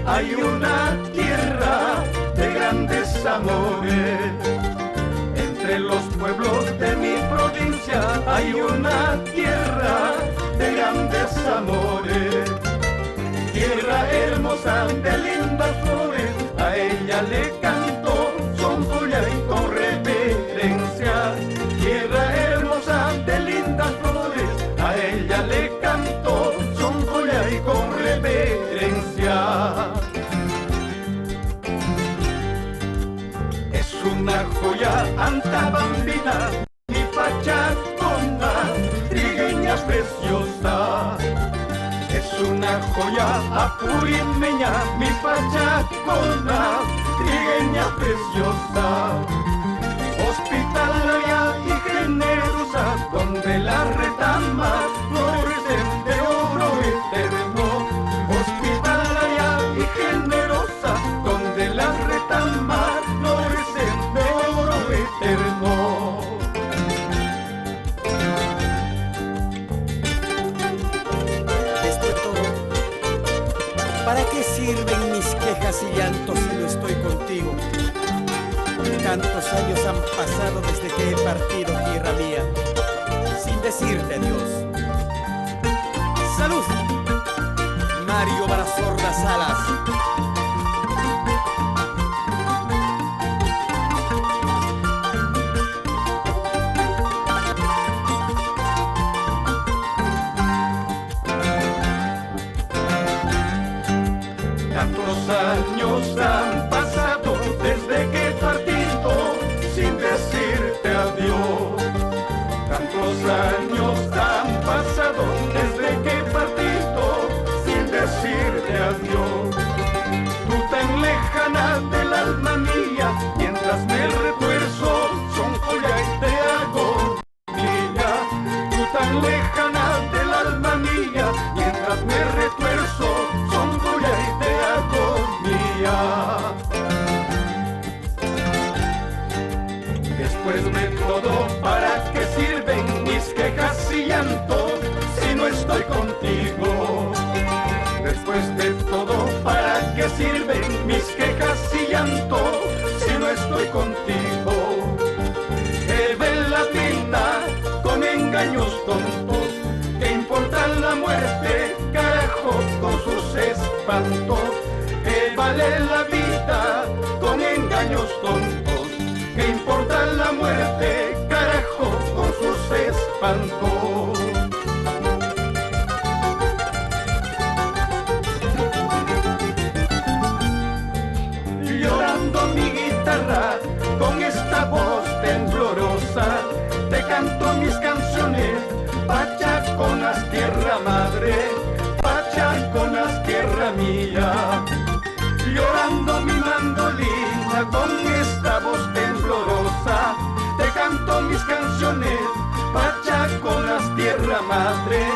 Hay una tierra de grandes amores. Entre los pueblos de mi provincia hay una tierra de grandes amores. Tierra hermosa de lindas flores, a ella le canto son joya y con reverencia. Tierra hermosa de lindas flores, a ella le canto son joya y con reverencia. Una joya antabambina, mi pachacona, trigueña preciosa. Es una joya apurimeña, mi pachacona, trigueña preciosa. Hospitalaria y generosa, donde la retama florecen de oro eterno. Hospitalaria y generosa, donde la retama florecen de oro eterno. Esto es todo. ¿Para qué sirven mis quejas y llantos si no estoy contigo? Tantos años han pasado desde que he partido, tierra mía, sin decirte adiós. ¡Salud! Mario Barazorda Salas. Tantos años han pasado desde que he partido sin decirte adiós. Tantos años han pasado desde que he partido sin decirte adiós. Tú tan lejana del alma mía, mientras me retuerzo son joya y te hago mía. Tú tan lejana del alma mía, mientras me retuerzo son joya y te hago mía. Después de todo, ¿para qué sirven mis quejas y llanto si no estoy contigo? Después de todo, ¿para qué sirven mis quejas y llanto si no estoy contigo? Que ven la vida con engaños tontos, que importa la muerte, carajo, con sus espantos. Que vale la vida con engaños tontos, que importa la muerte, carajo, con sus espantos. Llorando mi guitarra con esta voz temblorosa, te canto mis canciones, pachaconas, tierra madre, pachaconas, tierra mía. Llorando mi mandolina con esta voz temblorosa, te canto mis canciones, pachaconas, tierra madre,